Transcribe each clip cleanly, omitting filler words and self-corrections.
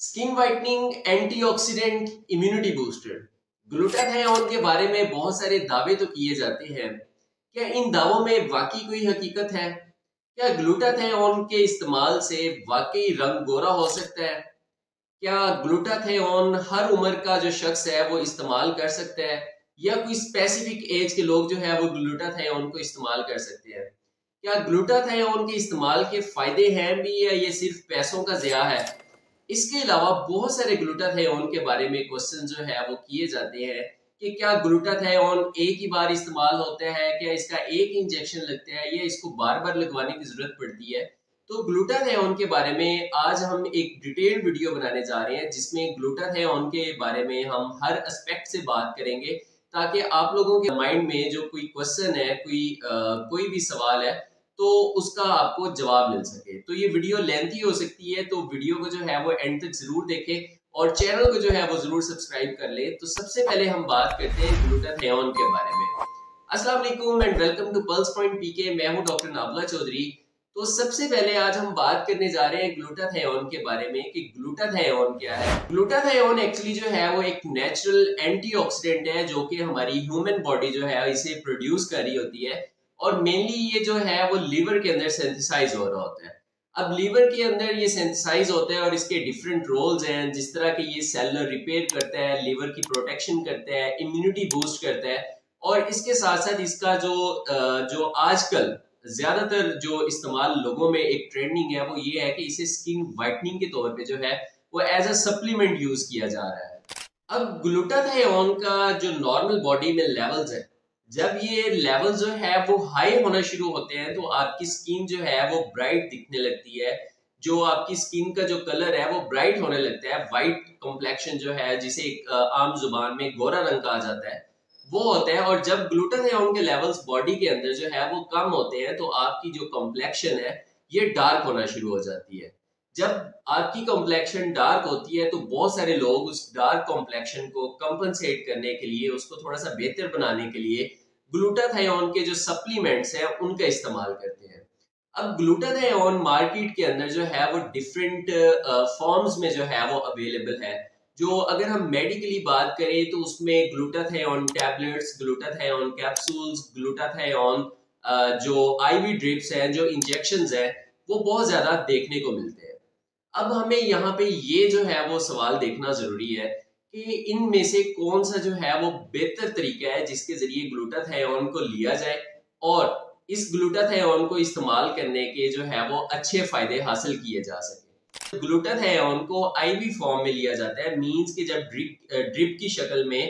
Skin whitening, antioxidant, immunity booster. Glutathione के बारे में बहुत सारे दावे तो किए जाते हैं। क्या इन दावों में वाकई कोई हकीकत है? क्या ग्लूटाथायोन के इस्तेमाल से वाकई रंग गोरा हो सकता है? क्या ग्लूटाथायोन हर उम्र का जो शख्स है वो इस्तेमाल कर सकता है, या कोई स्पेसिफिक एज के लोग जो है वो ग्लूटाथायोन को इस्तेमाल कर सकते हैं? क्या ग्लूटाथायोन के इस्तेमाल के फायदे हैं भी, या ये सिर्फ पैसों का ज़िया है? इसके अलावा बहुत सारे ग्लूटाथायोन के बारे में क्वेश्चन जो है वो किए जाते हैं कि क्या ग्लूटाथायोन एक ही बार इस्तेमाल होता है, क्या इसका एक इंजेक्शन लगता है, या इसको बार बार लगवाने की जरूरत पड़ती है। तो ग्लूटाथायोन के बारे में आज हम एक डिटेल्ड वीडियो बनाने जा रहे हैं, जिसमें ग्लूटाथायोन के बारे में हम हर एस्पेक्ट से बात करेंगे, ताकि आप लोगों के माइंड में जो कोई क्वेश्चन है, कोई भी सवाल है, तो उसका आपको जवाब मिल सके। तो ये वीडियो लेंथी हो सकती है, तो वीडियो को जो है वो एंड तक जरूर देखें और चैनल को जो है वो जरूर सब्सक्राइब कर ले। तो सबसे पहले हम बात करते हैं ग्लूटाथायोन के बारे में। अस्सलाम वालेकुम and welcome to Pulse Point PK. मैं हूं डॉक्टर नाबला चौधरी। तो सबसे पहले आज हम बात करने जा रहे हैं ग्लूटाथायोन के बारे में कि ग्लूटाथायोन क्या है। ग्लूटाथायोन एक्चुअली जो है वो एक नेचुरल एंटीऑक्सीडेंट है, जो कि हमारी ह्यूमन बॉडी जो है इसे प्रोड्यूस कर रही होती है, और मेनली ये जो है वो लीवर के अंदर सिंथेसाइज हो रहा होता है। अब लीवर के अंदर ये सिंथेसाइज होता है और इसके डिफरेंट रोल्स हैं, जिस तरह के ये सेलुलर रिपेयर करता है, लीवर की प्रोटेक्शन करता है, इम्यूनिटी बूस्ट करता है। और इसके साथ साथ इसका जो आजकल ज्यादातर जो इस्तेमाल लोगों में एक ट्रेंडिंग है, वो ये है कि इसे स्किन वाइटनिंग के तौर पे जो है वो एज अ सप्लीमेंट यूज किया जा रहा है। अब ग्लूटाथायोन का जो नॉर्मल बॉडी में लेवल्स है, जब ये लेवल जो है वो हाई होना शुरू होते हैं, तो आपकी स्किन जो है वो ब्राइट दिखने लगती है। जो आपकी स्किन का जो कलर है वो ब्राइट होने लगता है, वाइट कॉम्प्लेक्शन जो है, जिसे एक आम जुबान में गोरा रंग कहा जाता है, वो होता है। और जब ग्लूटाथायोन के लेवल्स बॉडी के अंदर जो है वो कम होते हैं, तो आपकी जो कॉम्प्लेक्शन है ये डार्क होना शुरू हो जाती है। जब आपकी कॉम्प्लेक्शन डार्क होती है, तो बहुत सारे लोग उस डार्क कॉम्प्लेक्शन को कंपनसेट करने के लिए, उसको थोड़ा सा बेहतर बनाने के लिए ग्लूटाथायोन के जो सप्लीमेंट्स हैं उनका इस्तेमाल करते हैं। अब ग्लूटाथायोन मार्केट के अंदर जो है वो डिफरेंट फॉर्म्स में जो है वो अवेलेबल है। जो अगर हम मेडिकली बात करें, तो उसमें glutathione tablets, glutathione capsules, glutathione जो आईवी ड्रिप्स हैं, जो इंजेक्शंस हैं, वो बहुत ज्यादा देखने को मिलते हैं। अब हमें यहाँ पे ये जो है वो सवाल देखना जरूरी है कि इनमें से कौन सा जो है वो बेहतर तरीका है जिसके जरिए ग्लूटाथायोन को लिया जाए, और इस ग्लूटाथायोन को इस्तेमाल करने के जो है वो अच्छे फायदे हासिल किए जा सके। ग्लूटाथायोन को आईवी फॉर्म में लिया जाता है, मींस कि जब ड्रिप की शक्ल में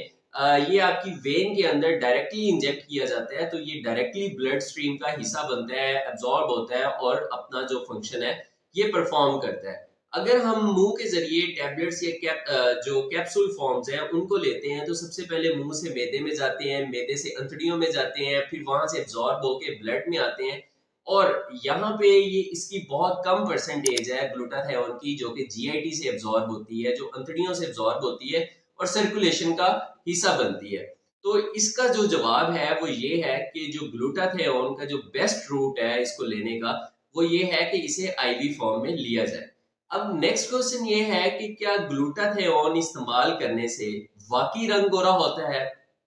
ये आपकी वेन के अंदर डायरेक्टली इंजेक्ट किया जाता है, तो ये डायरेक्टली ब्लड स्ट्रीम का हिस्सा बनता है, एब्जॉर्ब होता है और अपना जो फंक्शन है ये परफॉर्म करता है। अगर हम मुंह के जरिए टैबलेट्स या जो कैप्सूल फॉर्म्स हैं उनको लेते हैं, तो सबसे पहले मुंह से मैदे में जाते हैं, मैदे से अंतड़ियों में जाते हैं, फिर वहां से एब्जॉर्ब होके ब्लड में आते हैं। और यहाँ पे ये इसकी बहुत कम परसेंटेज है ग्लूटाथायोन की, जो कि जीआईटी से एब्जॉर्ब होती है, जो अंतड़ियों से एब्जॉर्ब होती है और सर्कुलेशन का हिस्सा बनती है। तो इसका जो जवाब है वो ये है कि जो ग्लूटाथायोन का जो बेस्ट रूट है इसको लेने का, वो ये है कि इसे आईवी फॉर्म में लिया जाए। अब नेक्स्ट क्वेश्चन ये है कि क्या ग्लूटाथायोन इस्तेमाल करने से वाकई रंग गोरा होता है?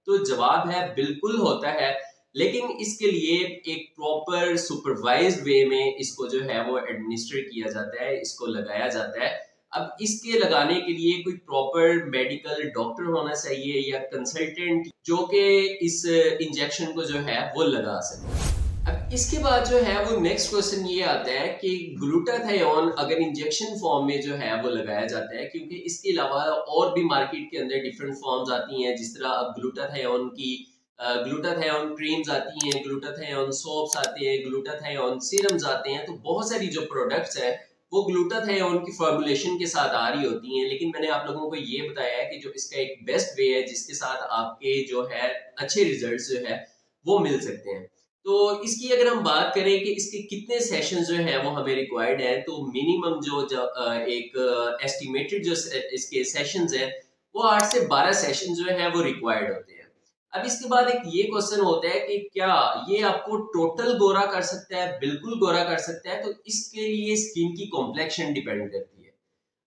तो जवाब है बिल्कुल होता है, लेकिन इसके लिए एक प्रॉपर सुपरवाइज्ड वे में इसको जो है वो एडमिनिस्टर किया जाता है, इसको लगाया जाता है। अब इसके लगाने के लिए कोई प्रॉपर मेडिकल डॉक्टर होना चाहिए या कंसल्टेंट, जो कि इस इंजेक्शन को जो है वो लगा सके। अब इसके बाद जो है वो नेक्स्ट क्वेश्चन ये आता है कि ग्लूटाथायोन अगर इंजेक्शन फॉर्म में जो है वो लगाया जाता है, क्योंकि इसके अलावा और भी मार्केट के अंदर डिफरेंट फॉर्म्स आती हैं, जिस तरह अब ग्लूटाथायोन क्रीम्स आती हैं, ग्लूटाथायोन सोप्स आते हैं, ग्लूटाथायोन सीरम्स आते हैं। तो बहुत सारी जो प्रोडक्ट्स हैं वो ग्लूटाथायोन की फॉर्मुलेशन के साथ आ रही होती हैं, लेकिन मैंने आप लोगों को ये बताया है कि जो इसका एक बेस्ट वे है जिसके साथ आपके जो है अच्छे रिजल्ट्स जो है वो मिल सकते हैं। तो इसकी अगर हम बात करें कि इसके कितने सेशन जो है वो हमें रिक्वायर्ड है, तो मिनिमम एक एस्टिमेटेड जो इसके सेशंस है वो 8 से 12 सेशन जो है वो रिक्वायर्ड होते हैं। अब इसके बाद एक ये क्वेश्चन होता है कि क्या ये आपको टोटल गोरा कर सकता है? बिल्कुल गोरा कर सकता है। तो इसके लिए स्किन की कॉम्प्लेक्शन डिपेंड करती है।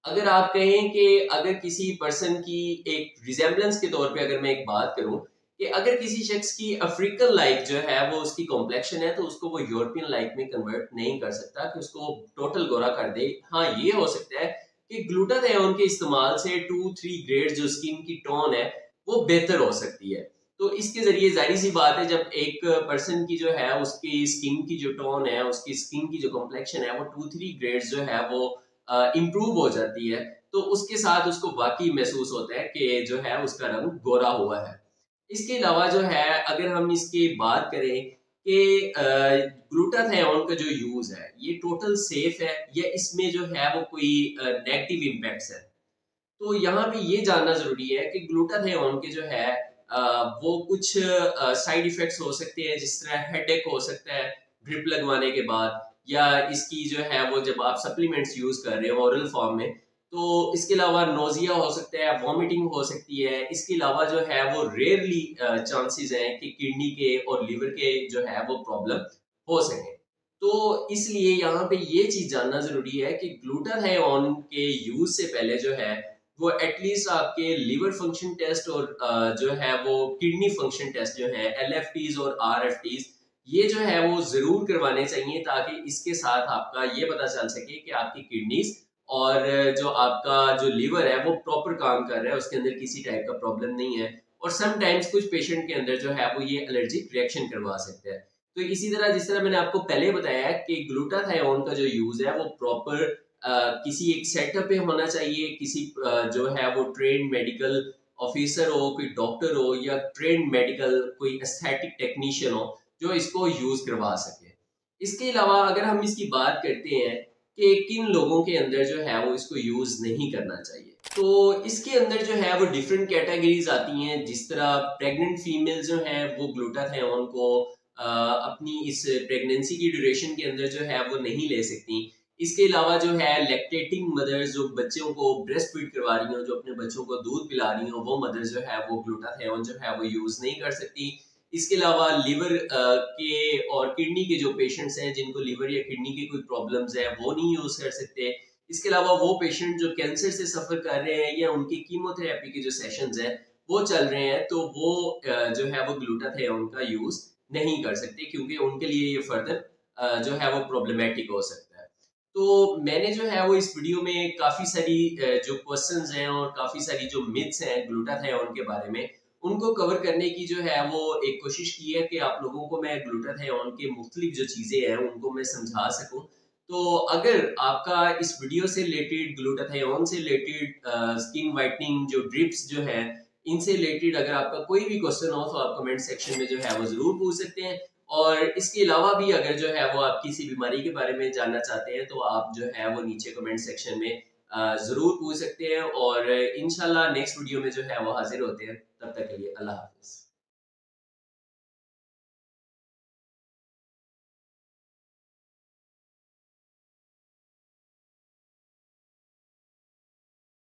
अगर आप कहें कि अगर किसी पर्सन की एक रिजेम्बलेंस के तौर पे अगर मैं एक बात करूं कि अगर किसी शख्स की अफ्रीकन लाइक जो है वो उसकी कॉम्प्लेक्शन है तो उसको वो यूरोपियन लाइक में कन्वर्ट नहीं कर सकता कि उसको टोटल गोरा कर दे। हाँ, ये हो सकता है कि ग्लूटाथियोन के इस्तेमाल से 2-3 ग्रेड जो स्किन की टोन है वो बेहतर हो सकती है। तो इसके जरिए जाहिर सी बात है जब एक पर्सन की जो है उसकी स्किन की जो टोन है, उसकी स्किन की जो कॉम्प्लेक्शन है वो 2-3 ग्रेड्स जो है वो इम्प्रूव हो जाती है, तो उसके साथ उसको वाकई महसूस होता है कि जो है उसका रंग गोरा हुआ है। इसके अलावा जो है अगर हम इसकी बात करें कि ग्लूटाथियोन का जो यूज है ये टोटल सेफ है या इसमें जो है वो कोई नेगेटिव इम्पैक्ट्स है, तो यहाँ पे ये जानना जरूरी है कि ग्लूटाथियोन के जो है वो कुछ साइड इफेक्ट्स हो सकते हैं, जिस तरह हेडेक हो सकता है ड्रिप लगवाने के बाद, या इसकी जो है वो जब आप सप्लीमेंट्स यूज कर रहे हो ओरल फॉर्म में, तो इसके अलावा नोजिया हो सकता है, वॉमिटिंग हो सकती है। इसके अलावा जो है वो रेयरली चांसेस हैं कि किडनी के और लिवर के जो है वो प्रॉब्लम हो सके। तो इसलिए यहाँ पे ये चीज जानना जरूरी है कि ग्लूटाथियोन के यूज से पहले जो है वो एटलीस्ट आपके लिवर फंक्शन टेस्ट और जो है वो किडनी फंक्शन टेस्ट जो है LFTs और RFTs ये जो है वो जरूर करवाने चाहिए, ताकि इसके साथ आपका ये पता चल सके कि आपकी किडनीज और जो आपका जो लिवर है वो प्रॉपर काम कर रहा है, उसके अंदर किसी टाइप का प्रॉब्लम नहीं है। और समटाइम्स कुछ पेशेंट के अंदर जो है वो ये एलर्जिक रिएक्शन करवा सकते हैं। तो इसी तरह जिस तरह मैंने आपको पहले बताया कि ग्लूटाथियोन का जो यूज है वो प्रॉपर किसी एक सेटअप पे होना चाहिए, किसी जो है वो ट्रेन मेडिकल ऑफिसर हो, कोई डॉक्टर हो, या ट्रेन मेडिकल कोई एस्थेटिक टेक्नीशियन हो जो इसको यूज करवा सके। इसके अलावा अगर हम इसकी बात करते हैं कि किन लोगों के अंदर जो है वो इसको यूज नहीं करना चाहिए, तो इसके अंदर जो है वो डिफरेंट कैटेगरीज आती हैं। जिस तरह प्रेग्नेंट फीमेल जो है वो ग्लूटाथियोन को अपनी इस प्रेगनेंसी की ड्यूरेशन के अंदर जो है वो नहीं ले सकती। इसके अलावा जो है लैक्टेटिंग मदर्स जो बच्चों को ब्रेस्ट फीड करवा रही हो, जो अपने बच्चों को दूध पिला रही हो, वो मदर्स जो है वो ग्लूटाथियोन जो है वो यूज नहीं कर सकती। इसके अलावा लिवर के और किडनी के जो पेशेंट्स हैं जिनको लिवर या किडनी की कोई प्रॉब्लम्स है वो नहीं यूज कर सकते। इसके अलावा वो पेशेंट जो कैंसर से सफर कर रहे हैं या उनकी कीमोथेरेपी के जो सेशंस हैं वो चल रहे हैं, तो वो जो है वो ग्लूटाथियोन का यूज नहीं कर सकते, क्योंकि उनके लिए ये फर्दर जो है वो प्रॉब्लमेटिक हो सकता है। तो मैंने जो है वो इस वीडियो में काफी सारी जो क्वेश्चंस हैं और काफी सारी जो मिथ्स हैं ग्लूटाथियोन के बारे में उनको कवर करने की जो है वो एक कोशिश की है कि आप लोगों को मैं ग्लूटाथियोन के मुख्तलिफ जो चीजें हैं उनको मैं समझा सकूं। तो अगर आपका इस वीडियो से रिलेटेड, ग्लूटाथियोन से रिलेटेड, स्किन वाइटनिंग जो ड्रिप्स जो है इनसे रिलेटेड अगर आपका कोई भी क्वेश्चन हो तो आप कमेंट सेक्शन में जो है वो जरूर पूछ सकते हैं। और इसके अलावा भी अगर जो है वो आप किसी बीमारी के बारे में जानना चाहते हैं तो आप जो है वो नीचे कमेंट सेक्शन में जरूर पूछ सकते हैं। और इंशाल्लाह नेक्स्ट वीडियो में जो है वो हाजिर होते हैं। तब तक के लिए अल्लाह हाफिज।